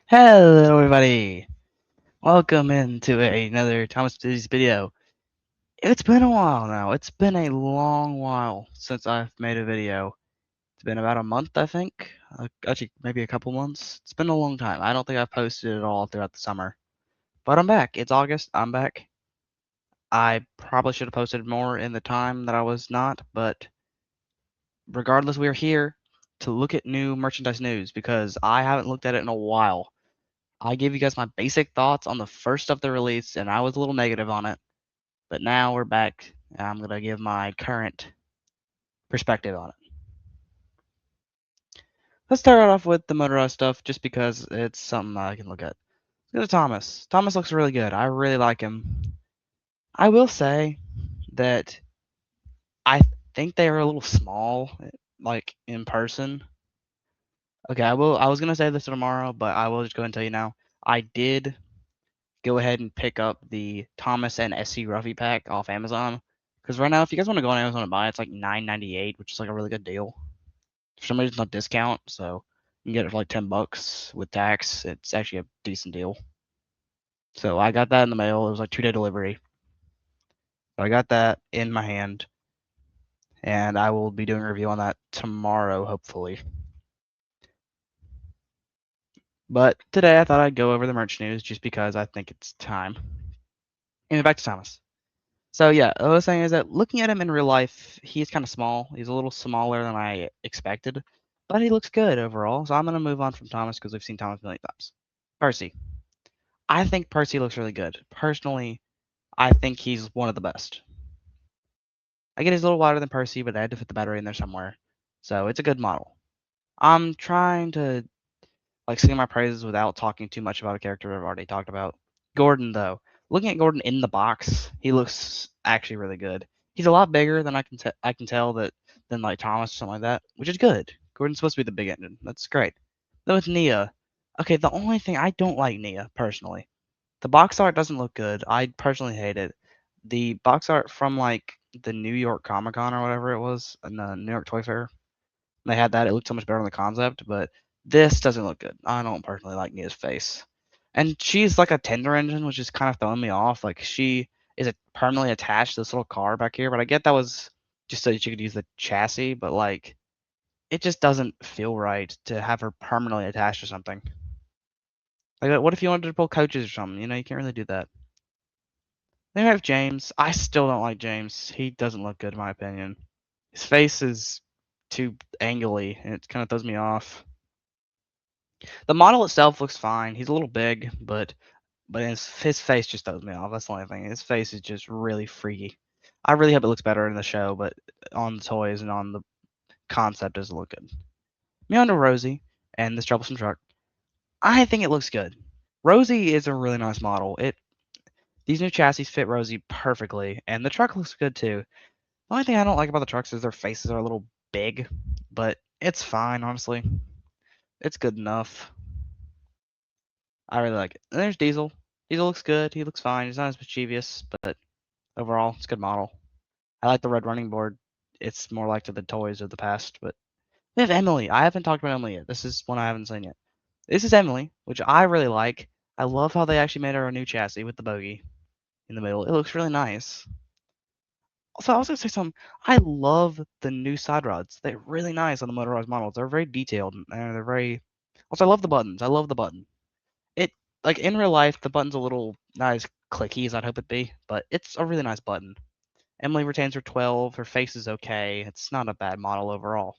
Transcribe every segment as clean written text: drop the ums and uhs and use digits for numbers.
Hello, everybody. Welcome into another Thomas Studios video. It's been a while now. It's been a long while since I've made a video. It's been about a month, I think. Actually, maybe a couple months. It's been a long time. I don't think I've posted at all throughout the summer. But I'm back. It's August. I'm back. I probably should have posted more in the time that I was not, but regardless, we're here to look at new merchandise news because I haven't looked at it in a while. I gave you guys my basic thoughts on the first of the release, and I was a little negative on it. But now we're back, and I'm gonna give my current perspective on it. Let's start off with the motorized stuff, just because it's something I can look at. Let's go to Thomas. Thomas looks really good. I really like him. I will say that I think they are a little small, like in person. Okay, I will. I was gonna say this tomorrow, but I will just go ahead and tell you now. I did go ahead and pick up the Thomas and SC Ruffy pack off Amazon. Because right now, if you guys want to go on Amazon and buy it, it's like $9.98, which is like a really good deal. For some reason, it's not discount, so you can get it for like $10 with tax. It's actually a decent deal. So I got that in the mail. It was like 2-day delivery. So I got that in my hand, and I will be doing a review on that tomorrow, hopefully. But today I thought I'd go over the merch news just because I think it's time. Anyway, back to Thomas. So yeah, what I was saying is that looking at him in real life, he's kind of small. He's a little smaller than I expected, but he looks good overall. So I'm gonna move on from Thomas because we've seen Thomas a million times. Percy. I think Percy looks really good. Personally, I think he's one of the best. I get he's a little wider than Percy, but they had to fit the battery in there somewhere. So it's a good model. I'm trying to sing my praises without talking too much about a character I've already talked about. Gordon, though, looking at Gordon in the box, he looks actually really good. He's a lot bigger than I can tell that than like Thomas or something like that, which is good. Gordon's supposed to be the big engine. That's great. Though with Nia, okay, the only thing I don't like Nia personally, the box art doesn't look good. I personally hate it. The box art from like the New York Comic Con or whatever it was, and the New York Toy Fair, they had that. It looked so much better on the concept, but this doesn't look good. I don't personally like Nia's face. And she's like a tender engine, which is kind of throwing me off. Like she is permanently attached to this little car back here, but I get that was just so that you could use the chassis, but like it just doesn't feel right to have her permanently attached to something. Like what if you wanted to pull coaches or something? You know, you can't really do that. Then we have James. I still don't like James. He doesn't look good in my opinion. His face is too angly and it kind of throws me off. The model itself looks fine. He's a little big, but his face just throws me off. That's the only thing. His face is just really freaky. I really hope it looks better in the show, but on the toys and on the concept doesn't look good. Me on to Rosie and this troublesome truck. I think it looks good. Rosie is a really nice model. These new chassis fit Rosie perfectly, and the truck looks good too. The only thing I don't like about the trucks is their faces are a little big, but it's fine, honestly. It's good enough. I really like it. And there's Diesel. Diesel looks good. He looks fine. He's not as mischievous, but overall, it's a good model. I like the red running board. It's more like to the toys of the past. But we have Emily. I haven't talked about Emily yet. This is one I haven't seen yet. This is Emily, which I really like. I love how they actually made her a new chassis with the bogey in the middle. It looks really nice. Also, I was gonna say something. I love the new side rods. They're really nice on the motorized models. They're very detailed and they're very. Also, I love the buttons. I love the button. It like in real life, the button's a little not as clicky as I'd hope it'd be, but it's a really nice button. Emily retains her 12. Her face is okay. It's not a bad model overall.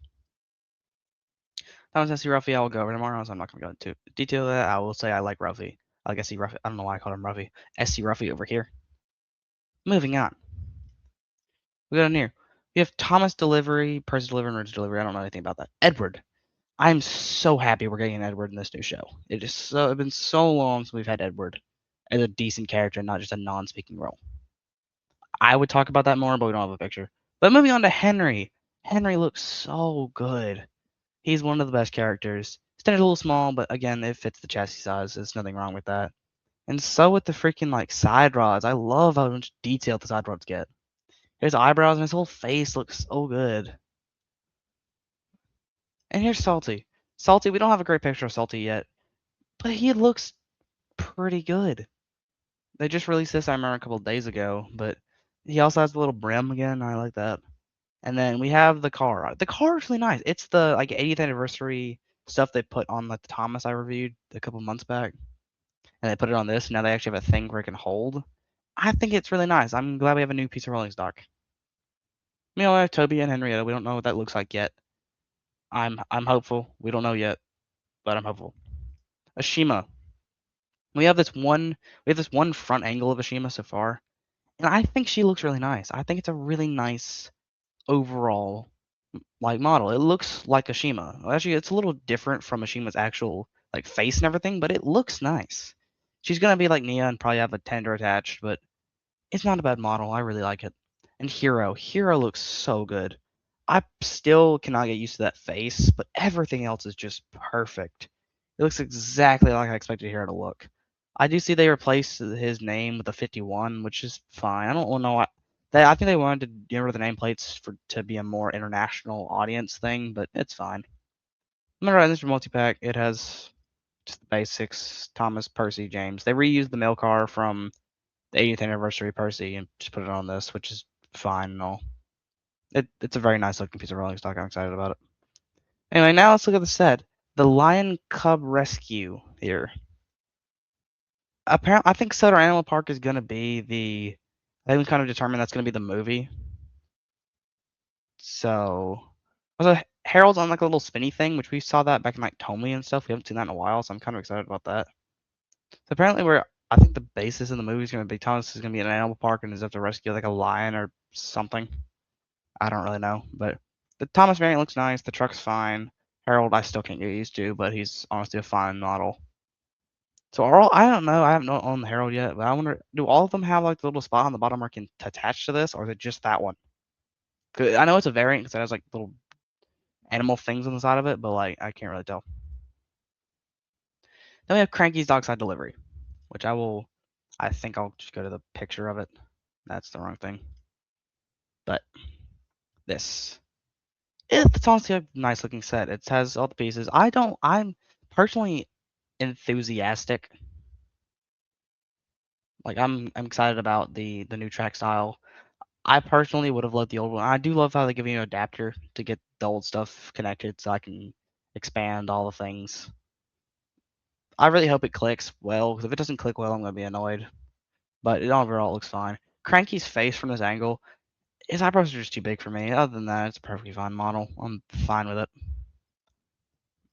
Thomas SC Ruffy, I will go over tomorrow, so I'm not going to go into detail of that. I will say I like Ruffy. I like SC Ruffy. I don't know why I called him Ruffy. SC Ruffy over here. Moving on. We got in here. We have Thomas delivery, Percy delivery, and Ridge delivery. I don't know anything about that. Edward. I'm so happy we're getting an Edward in this new show. It's been so long since we've had Edward as a decent character, not just a non-speaking role. I would talk about that more, but we don't have a picture. But moving on to Henry. Henry looks so good. He's one of the best characters. Standard's a little small, but again, it fits the chassis size. There's nothing wrong with that. And so with the freaking like side rods. I love how much detail the side rods get. His eyebrows and his whole face looks so good. And here's Salty. Salty, we don't have a great picture of Salty yet. but he looks pretty good. They just released this, I remember, a couple of days ago, but he also has the little brim again. I like that. And then we have the car. The car is really nice. It's the like 80th anniversary stuff they put on like the Thomas I reviewed a couple months back, and they put it on this. Now they actually have a thing where it can hold. I think it's really nice. I'm glad we have a new piece of rolling stock. We have Toby and Henrietta. We don't know what that looks like yet. I'm hopeful. We don't know yet, but I'm hopeful. Ashima. We have this one we have this one front angle of Ashima so far, and I think she looks really nice. I think it's a really nice overall like model. It looks like Ashima. Well, actually, it's a little different from Ashima's actual like face and everything, but it looks nice. She's gonna be like Nia and probably have a tender attached, but it's not a bad model. I really like it. And Hero looks so good. I still cannot get used to that face, but everything else is just perfect. It looks exactly like I expected Hero to look. I do see they replaced his name with a 51, which is fine. I don't know why. I think they wanted to get rid of the nameplates for to be a more international audience thing, but it's fine. Remember, in this multi-pack, it has just the basics: Thomas, Percy, James. They reused the mail car from the 80th anniversary Percy and just put it on this, which is fine and all. It's a very nice looking piece of rolling stock. I'm excited about it. Anyway, now let's look at the set. The Lion Cub Rescue here. Apparently, I think Sutter Animal Park is going to be the. I think we kind of determined that's going to be the movie. So, also Harold's on like a little spinny thing, which we saw that back in like Tommy and stuff. We haven't seen that in a while, so I'm kind of excited about that. So apparently, I think the basis in the movie is going to be Thomas is going to be in an animal park and is have to rescue like a lion or something. I don't really know, but the Thomas variant looks nice. The truck's fine. Harold, I still can't get used to, but he's honestly a fine model. So are all, I don't know. I haven't owned the Harold yet, but I wonder, do all of them have like the little spot on the bottom where it can attach to this, or is it just that one? 'Cause I know it's a variant because it has like little animal things on the side of it, but like I can't really tell. Then we have Cranky's Dockside Delivery, which I think I'll just go to the picture of it. That's the wrong thing. But this. It's honestly a nice looking set. It has all the pieces. I'm personally enthusiastic. Like I'm excited about the new track style. I personally would have loved the old one. I do love how they give you an adapter to get the old stuff connected so I can expand all the things. I really hope it clicks well, because if it doesn't click well, I'm gonna be annoyed. But it overall looks fine. Cranky's face from this angle, his eyebrows are just too big for me. Other than that, it's a perfectly fine model. I'm fine with it.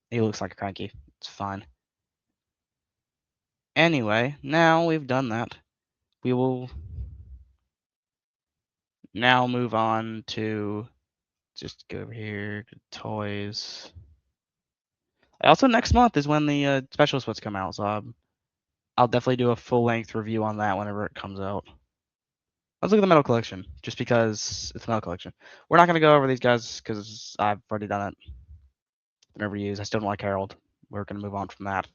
He looks like a Cranky. It's fine. Anyway, now we've done that, we will now move on to just go over here to toys. Also, next month is when the special splits come out, so I'll definitely do a full length review on that whenever it comes out. Let's look at the metal collection, just because it's a metal collection. We're not going to go over these guys because I've already done it. Never used. I still don't like Harold. We're going to move on from that.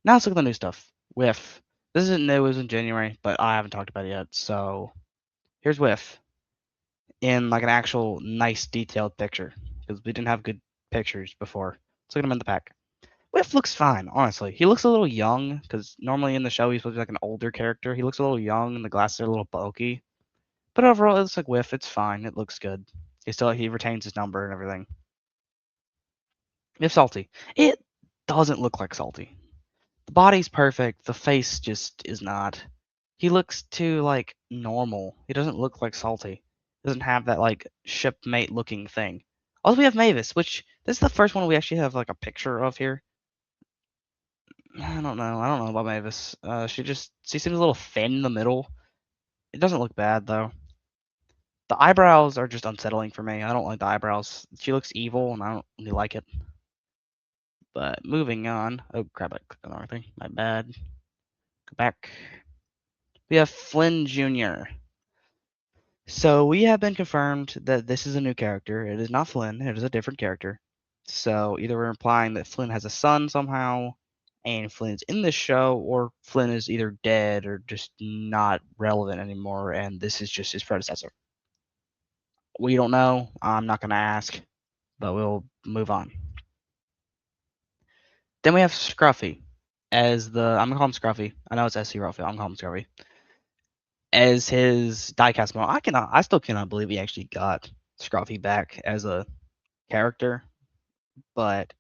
Now let's look at the new stuff. Whiff. This isn't new. It was in January, but I haven't talked about it yet. So here's Whiff in like an actual nice detailed picture because we didn't have good pictures before. Let's look at him in the pack. Whiff looks fine, honestly. He looks a little young because normally in the show he's supposed to be like an older character. He looks a little young and the glasses are a little bulky. But overall, it looks like Whiff. It's fine. It looks good. He retains his number and everything. If Salty, it doesn't look like Salty. The body's perfect. The face just is not. He looks too like normal. He doesn't look like Salty. He doesn't have that like shipmate looking thing. Also, we have Mavis, which this is the first one we actually have like a picture of here. I don't know. I don't know about Mavis. She seems a little thin in the middle. It doesn't look bad though. The eyebrows are just unsettling for me. I don't like the eyebrows. She looks evil, and I don't really like it. But moving on. Oh crap! I clicked on the wrong thing. My bad. Go back. We have Flynn Jr. So we have been confirmed that this is a new character. It is not Flynn. It is a different character. So either we're implying that Flynn has a son somehow, and Flynn's in this show, or Flynn is either dead or just not relevant anymore, and this is just his predecessor. We don't know. I'm not going to ask, but we'll move on. Then we have Scruffy as I'm gonna call him Scruffy. I know it's SC Ruffy. I'm gonna call him Scruffy as his diecast model. I still cannot believe he actually got Scruffy back as a character, but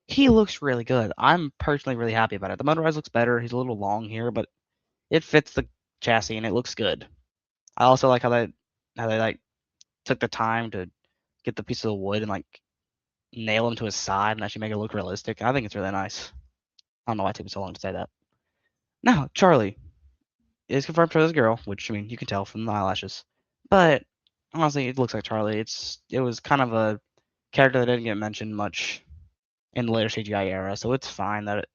he looks really good. I'm personally really happy about it. The motorized looks better. He's a little long here, but it fits the chassis and it looks good. I also like how they like took the time to get the piece of wood and like nail him to his side and actually make it look realistic. I think it's really nice. I don't know why it took me so long to say that. Now, Charlie is confirmed for this girl, which I mean you can tell from the eyelashes. But honestly, it looks like Charlie. It was kind of a character that didn't get mentioned much in the later CGI era, so it's fine that it.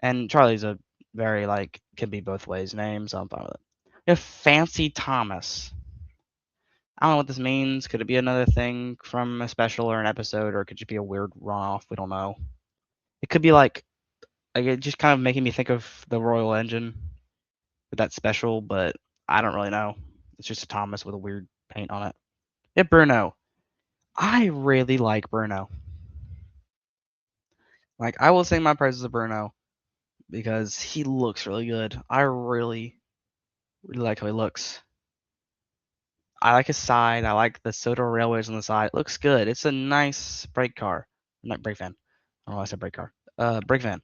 And Charlie's a very like can be both ways name, so I'm fine with it. We have Fancy Thomas. I don't know what this means. Could it be another thing from a special or an episode, or it could just be a weird runoff? We don't know. It could be like it just kind of making me think of the Royal Engine with that special, but I don't really know. It's just a Thomas with a weird paint on it. Yeah, Bruno. I really like Bruno. Like I will sing my praises of Bruno because he looks really good. I really like how he looks. I like his side. I like the Soto Railways on the side. It looks good. It's a nice brake car. Not brake van. I don't know why I said brake car. Brake van.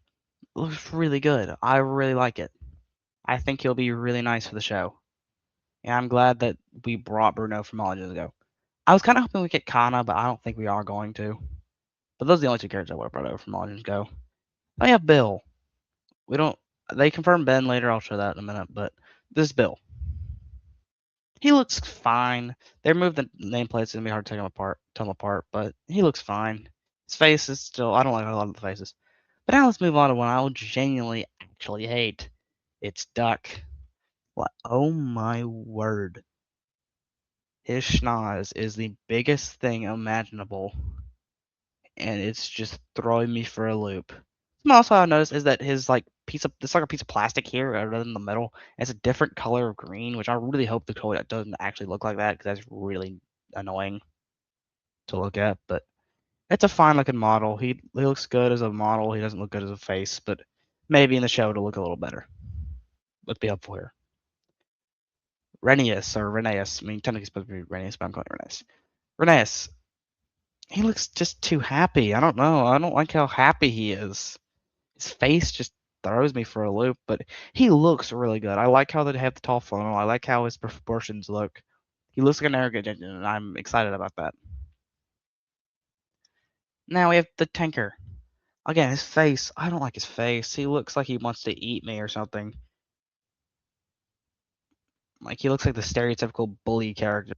It looks really good. I really like it. I think he'll be really nice for the show. And I'm glad that we brought Bruno from all ages ago. I was kind of hoping we get Kana, but I don't think we are going to. But those are the only two characters I would have brought over from all ages ago. I have Bill. We don't. They confirmed Ben later. I'll show that in a minute. But this is Bill. He looks fine. They removed the nameplates. It's gonna be hard to tell them apart. But he looks fine. His face is still. I don't like a lot of the faces. But now let's move on to one I will genuinely actually hate. It's Duck. What? Oh my word! His schnoz is the biggest thing imaginable, and it's just throwing me for a loop. Something else I noticed is that his like it's like a piece of plastic here rather than the metal. It's a different color of green, which I really hope the toy doesn't actually look like that because that's really annoying to look at. But it's a fine looking model. He looks good as a model. He doesn't look good as a face, but maybe in the show it'll look a little better. Let's be helpful here. Renius or Reneus. I mean, technically it's supposed to be Renius, but I'm calling it Reneus. Reneus. He looks just too happy. I don't know. I don't like how happy he is. His face just throws me for a loop, but he looks really good. I like how they have the tall funnel. I like how his proportions look. He looks like an arrogant engine, and I'm excited about that. Now we have the tanker. Again, his face. I don't like his face. He looks like he wants to eat me or something. Like he looks like the stereotypical bully character.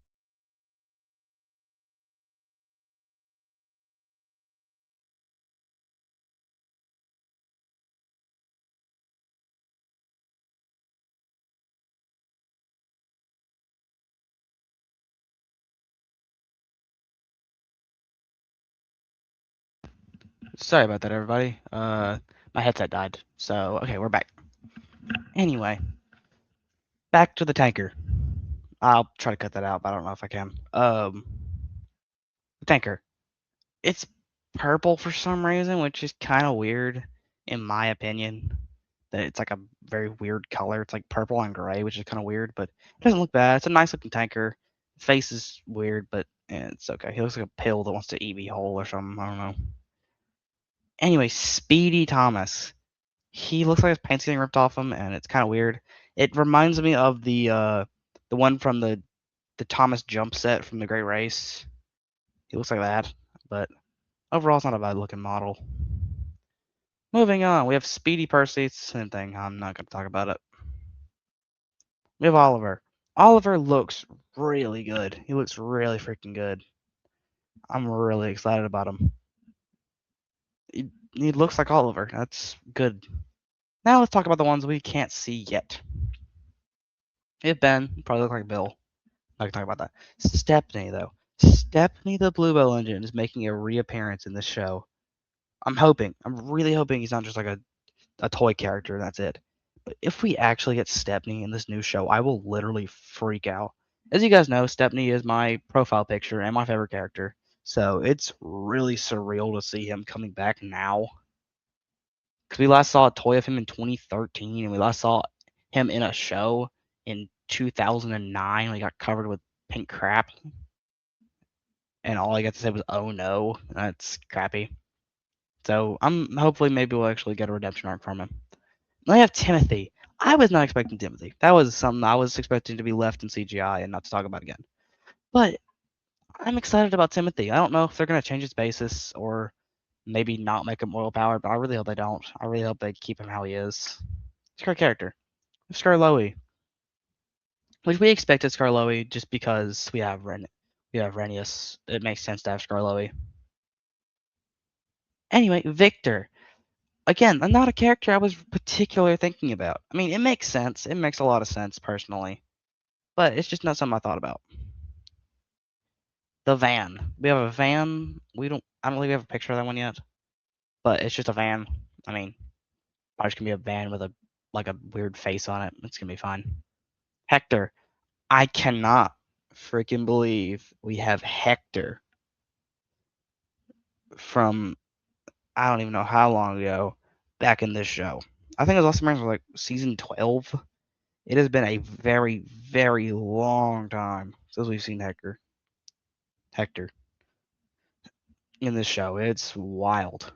Sorry about that, everybody. My headset died. So okay, we're back. Anyway, back to the tanker. I'll try to cut that out, but I don't know if I can. The tanker. It's purple for some reason, which is kind of weird, in my opinion. That it's like a very weird color. It's like purple and gray, which is kind of weird, but it doesn't look bad. It's a nice looking tanker. Face is weird, but it's okay. He looks like a pill that wants to eat me whole or something. I don't know. Anyway, Speedy Thomas. He looks like his pants getting ripped off him, and it's kind of weird. It reminds me of the one from the Thomas jump set from the Great Race. He looks like that, but overall, it's not a bad looking model. Moving on, we have Speedy Percy. It's the same thing. I'm not going to talk about it. We have Oliver. Oliver looks really good. He looks really freaking good. I'm really excited about him. He looks like Oliver. That's good. Now let's talk about the ones we can't see yet. We have Ben. Probably look like Bill. I can talk about that. Stepney, though. Stepney the Bluebell Engine is making a reappearance in this show. I'm really hoping he's not just like a toy character and that's it. But if we actually get Stepney in this new show, I will literally freak out. As you guys know, Stepney is my profile picture and my favorite character. So it's really surreal to see him coming back now. Because we last saw a toy of him in 2013, and we last saw him in a show in 2009. We got covered with pink crap, and all I got to say was, "Oh no," that's crappy. So I'm hopefully maybe we'll actually get a redemption arc from him. Then we have Timothy. I was not expecting Timothy. That was something I was expecting to be left in CGI and not to talk about again. But I'm excited about Timothy. I don't know if they're gonna change his basis or maybe not make him oil powered, but I really hope they don't. I really hope they keep him how he is. He's a great character. Scarloey, which we expected Scarloey just because we have Renius. It makes sense to have Scarloey. Anyway, Victor. Again, not a character I was particularly thinking about. I mean, it makes sense. It makes a lot of sense personally, but it's just not something I thought about. The van. We have a van. I don't think we have a picture of that one yet, but it's just a van. I mean, probably just gonna be a van with a like a weird face on it. It's gonna be fine. Hector. I cannot freaking believe we have Hector from I don't even know how long ago back in this show. I think it was last time was like season 12. It has been a very, very long time since we've seen Hector in this show. It's wild.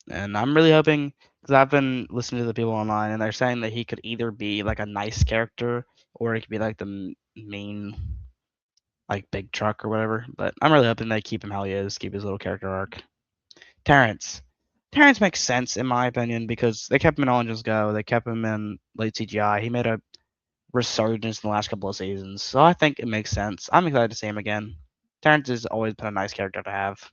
And I'm really hoping because I've been listening to the people online and they're saying that he could either be like a nice character or he could be like the mean like big truck or whatever. But I'm really hoping they keep him how he is, keep his little character arc. Terrence. Terrence makes sense in my opinion because they kept him in All Engines Go. They kept him in late CGI. He made a resurgence in the last couple of seasons, so I think it makes sense. I'm excited to see him again. Terrence has always been a nice character to have.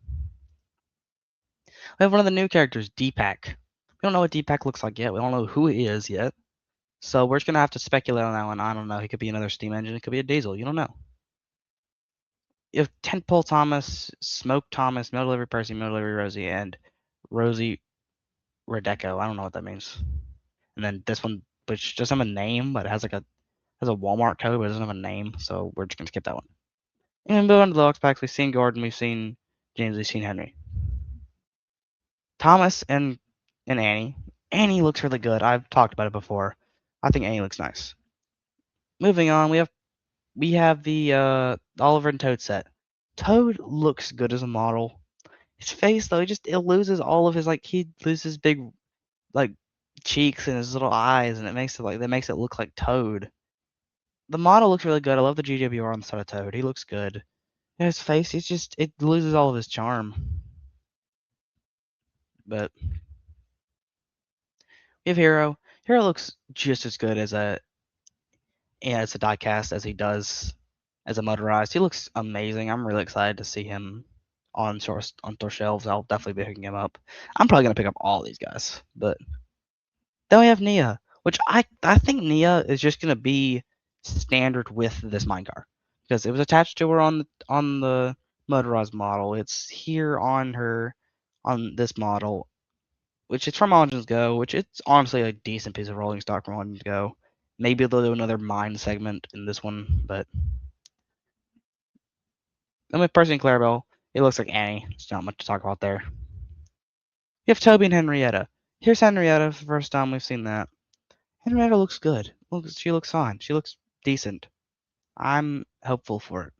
We have one of the new characters, Deepak. We don't know what Deepak looks like yet. We don't know who he is yet. So we're just gonna have to speculate on that one. I don't know. He could be another steam engine. It could be a diesel. You don't know. You have Tentpole Thomas, Smoke Thomas, Meal Delivery Percy, Meal Delivery Rosie, and Rosie Redeco. I don't know what that means. And then this one, which doesn't have a name, but it has has a Walmart code, but it doesn't have a name. So we're just gonna skip that one. And then moving to the Lux packs, we've seen Gordon, we've seen James, we've seen Henry. Thomas and Annie. Annie looks really good. I've talked about it before. I think Annie looks nice. Moving on, we have the Oliver and Toad set. Toad looks good as a model. His face though, it loses all of his he loses big like cheeks and his little eyes, and it makes it look like Toad. The model looks really good. I love the GWR on the side of Toad. He looks good. And his face, it loses all of his charm. But we have Hero. Hero looks just as good as a diecast as he does as a motorized. He looks amazing. I'm really excited to see him on store shelves. I'll definitely be picking him up. I'm probably gonna pick up all these guys. But then we have Nia, which I think Nia is just gonna be standard with this minecar because it was attached to her on the motorized model. It's here on her on this model, which is from Legends Go, which it's honestly a decent piece of rolling stock from Legends Go. Maybe they'll do another mine segment in this one, but then with Percy and Clarabelle, it looks like Annie. There's not much to talk about there. You have Toby and Henrietta. Here's Henrietta for the first time we've seen that. Henrietta looks good. She looks fine. She looks decent. I'm hopeful for it.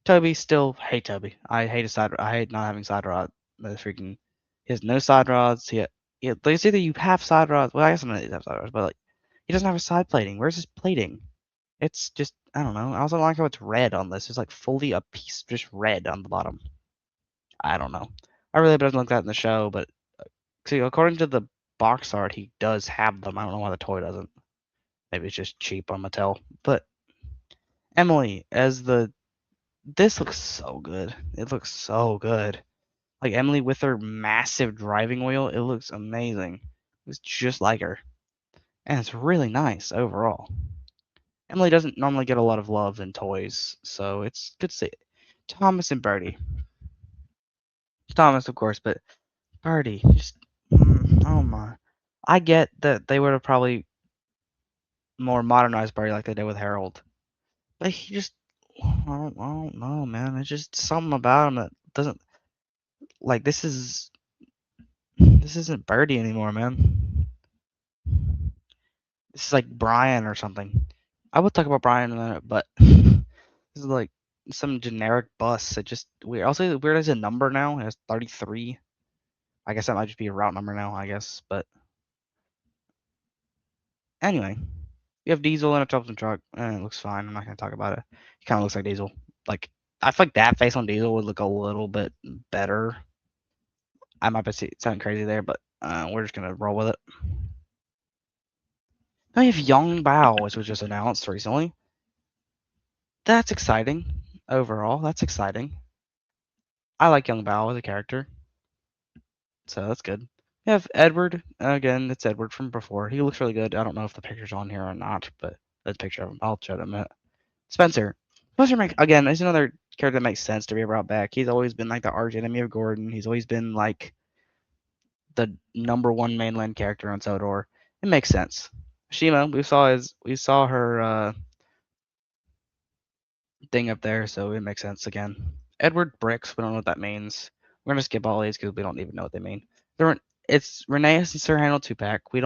Toby still hate Toby. I hate not having side rod. The freaking he has no side rods. It's either you have side rods. Well, I guess some of these have side rods, but he doesn't have a side plating. Where's his plating? It's just I don't know. I also don't like how it's red on this. It's like fully a piece just red on the bottom. I don't know. I really doesn't look that in the show, but see, according to the box art, he does have them. I don't know why the toy doesn't. Maybe it's just cheap on Mattel. But Emily as this looks so good. It looks so good. Like Emily with her massive driving wheel, it looks amazing. It's just like her. And it's really nice overall. Emily doesn't normally get a lot of love in toys, so it's good to see it. Thomas and Birdie. Thomas, of course, but Birdie, just oh my. I get that they would have probably more modernized Birdie like they did with Harold, but he just I don't know, man. It's just something about him that doesn't like. This is This isn't Birdie anymore, man. This is like Brian or something. I will talk about Brian in a minute, but this is like some generic bus. It just weird. Also, weird as a number now. It has 33. I guess that might just be a route number now. I guess, but anyway, you have Diesel in a Thompson truck, and it looks fine. I'm not gonna talk about it. He kind of looks like Diesel. Like I feel like that face on Diesel would look a little bit better. I might be sounding crazy there, but we're just gonna roll with it. Now you have Young Bao, which was just announced recently. That's exciting. Overall, that's exciting. I like Young Bao as a character, so that's good. You have Edward. Again, it's Edward from before. He looks really good. I don't know if the picture's on here or not, but there's a picture of him. I'll show it in a minute. Spencer. Spencer makes again. There's another character that makes sense to be brought back. He's always been like the arch enemy of Gordon. He's always been like the number one mainland character on Sodor. It makes sense. Shima, we saw her thing up there, so it makes sense again. Edward Bricks, we don't know what that means. We're gonna skip all these because we don't even know what they mean. It's Reneus and Sir Handel 2-pack. We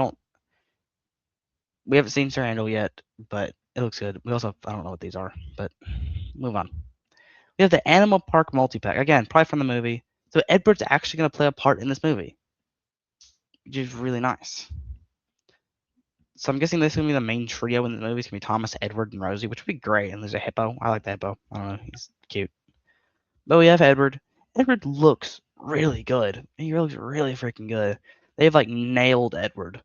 haven't seen Sir Handel yet, but it looks good. We also I don't know what these are, but move on. We have the Animal Park multi-pack. Again, probably from the movie. So Edward's actually gonna play a part in this movie, which is really nice. So I'm guessing this is gonna be the main trio in the movie. It's gonna be Thomas, Edward, and Rosie, which would be great. And there's a hippo. I like the hippo. I don't know, he's cute. But we have Edward. Edward looks really good. He looks really freaking good. They've like nailed Edward.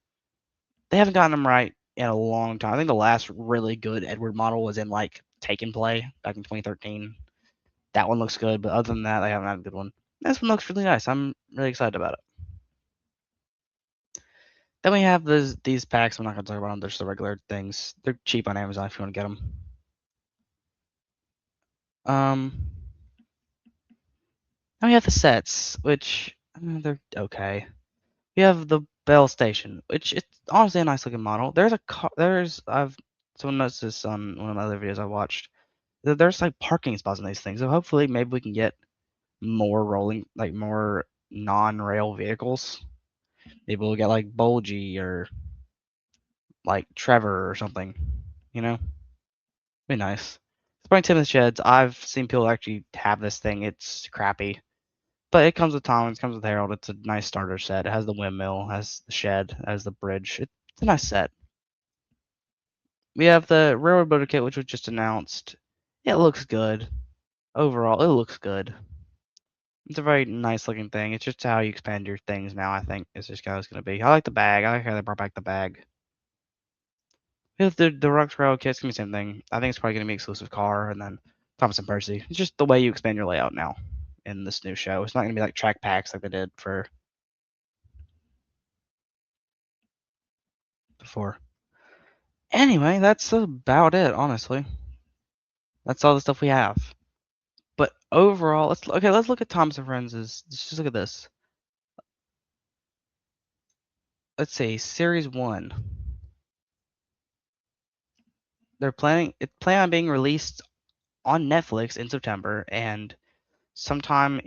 They haven't gotten him right in a long time. I think the last really good Edward model was in like Take and Play back in 2013. That one looks good, but other than that, they haven't had a good one. This one looks really nice. I'm really excited about it. Then we have these packs. I'm not gonna talk about them. They're just the regular things. They're cheap on Amazon if you want to get them. Then we have the sets, which they're okay. We have the Bell Station, which it's honestly a nice looking model. There's a car. I've someone noticed this on one of my other videos I watched. There's like parking spots on these things, so hopefully maybe we can get more more non-rail vehicles. Maybe we'll get like Bulgy or like Trevor or something. You know, be nice. Spring Timothy Sheds. I've seen people actually have this thing. It's crappy. But it comes with Tom, it comes with Harold. It's a nice starter set. It has the windmill, has the shed, has the bridge. It's a nice set. We have the Railroad Builder Kit, which was just announced. It looks good. Overall, it looks good. It's a very nice looking thing. It's just how you expand your things now, I think, is just how it's going to be. I like the bag. I like how they brought back the bag. We have the Rux Railroad Kit. It's going to be the same thing. I think it's probably going to be exclusive car, and then Thomas and Percy. It's just the way you expand your layout now in this new show. It's not going to be like track packs like they did for before. Anyway, that's about it, honestly. That's all the stuff we have. But overall, let's look at Thomas and Friends'. Let's just look at this. Let's see, Series 1. They're planning on being released on Netflix in September and sometime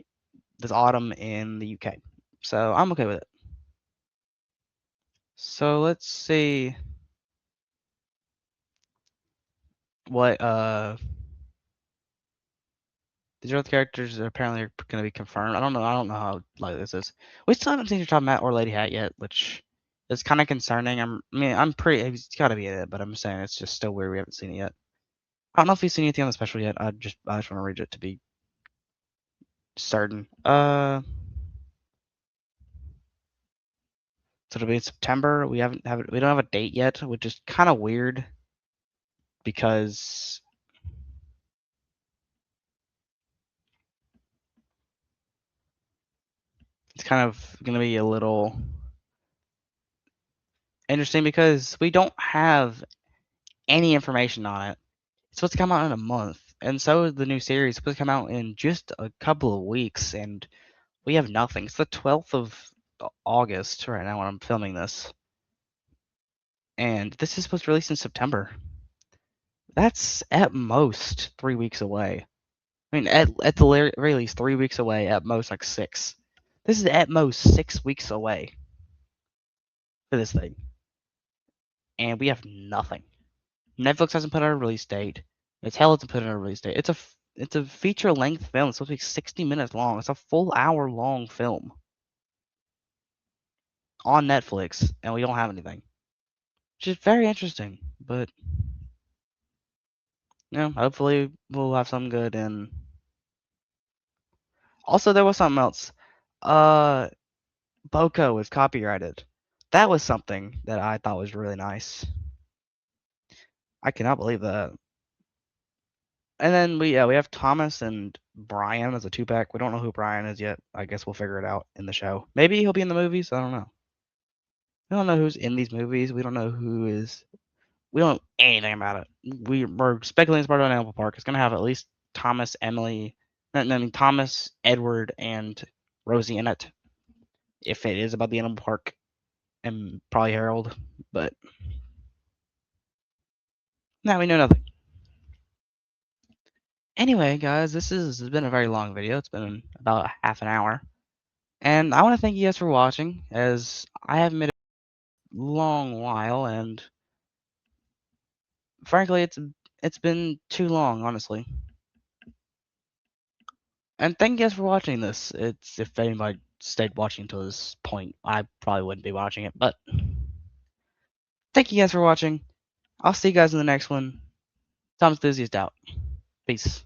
this autumn in the UK. So I'm okay with it. So let's see what these other characters are apparently going to be confirmed. I don't know how likely this is. We still haven't seen Top Matt or Lady Hat yet, which is kind of concerning. I'm pretty. It's got to be in it, but I'm saying it's just still weird. We haven't seen it yet. I don't know if we've seen anything on the special yet. I just want to read it to be certain. So it'll be in September. We don't have a date yet, which is kind of weird because it's kind of going to be a little interesting because we don't have any information on it. It's supposed to come out in a month, and so is the new series. It's supposed to come out in just a couple of weeks, and we have nothing. It's the 12th of August right now when I'm filming this, and this is supposed to release in September. That's at most 3 weeks away. I mean, at the very least, 3 weeks away. At most, like 6. This is at most 6 weeks away for this thing, and we have nothing. Netflix hasn't put out a release date. Mattel hasn't put out a release date. It's a feature length film. It's supposed to be 60 minutes long. It's a full hour long film on Netflix, and we don't have anything. Which is very interesting, but hopefully we'll have something good. And also, there was something else. Uh, Boko was copyrighted. That was something that I thought was really nice. I cannot believe that. And then we have Thomas and Brian as a two pack. We don't know who Brian is yet. I guess we'll figure it out in the show. Maybe he'll be in the movies. I don't know. We don't know who's in these movies. We don't know who is. We don't know anything about it. We're speculating it's part of an Animal Park. It's gonna have at least Thomas, Emily, no, I mean Thomas, Edward, and Rosie in it. If it is about the Animal Park, and probably Harold, but now we know nothing. Anyway, guys, this has been a very long video. It's been about half an hour, and I want to thank you guys for watching, as I haven't made a long while, and frankly, it's been too long, honestly. And thank you guys for watching this. It's if anybody stayed watching until this point, I probably wouldn't be watching it, but thank you guys for watching. I'll see you guys in the next one. Tom's Enthusiast out. Peace.